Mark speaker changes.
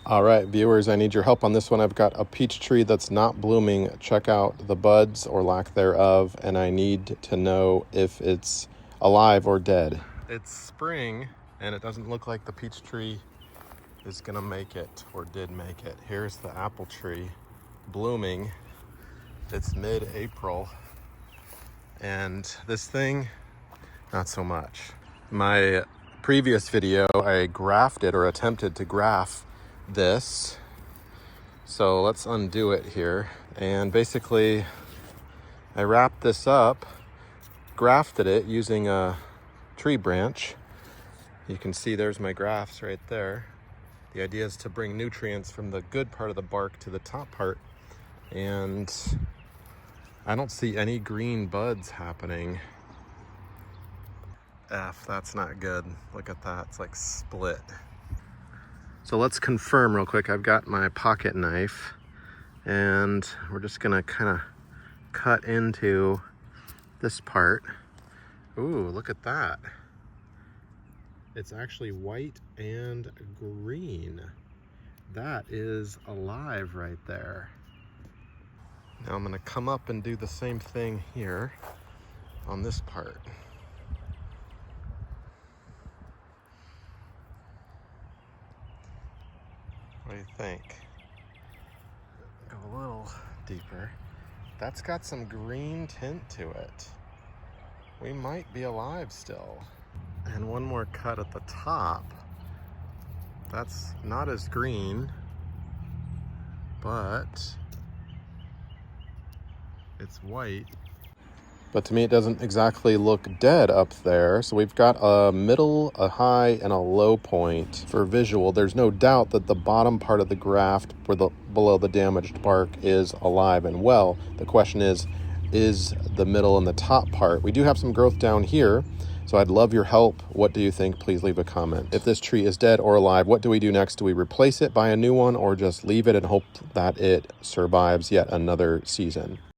Speaker 1: All right, viewers, I need your help on this one. I've got a peach tree that's not blooming. Check out the buds or lack thereof, and I need to know if it's alive or dead. It's spring, and it doesn't look like the peach tree is gonna make it or did make it. Here's the apple tree blooming. It's mid-April, and this thing, not so much. My previous video, I grafted or attempted to graft this. So let's undo it here. And basically, I wrapped this up, grafted it using a tree branch. You can see there's my grafts right there. The idea is to bring nutrients from the good part of the bark to the top part. And I don't see any green buds happening. That's not good. Look at that, it's like split. So let's confirm real quick. I've got my pocket knife, and we're just gonna kind of cut into this part. Ooh, look at that. It's actually white and green. That is alive right there. Now I'm gonna come up and do the same thing here on this part. What do you think? Go a little deeper. That's got some green tint to it. We might be alive still. And one more cut at the top. That's not as green, but it's white. But to me, it doesn't exactly look dead up there. So we've got a middle, a high, and a low point for visual. There's no doubt that the bottom part of the graft, below the damaged bark, is alive and well. The question is the middle and the top part? We do have some growth down here, so I'd love your help. What do you think? Please leave a comment. If this tree is dead or alive, what do we do next? Do we replace it, buy a new one, or just leave it and hope that it survives yet another season?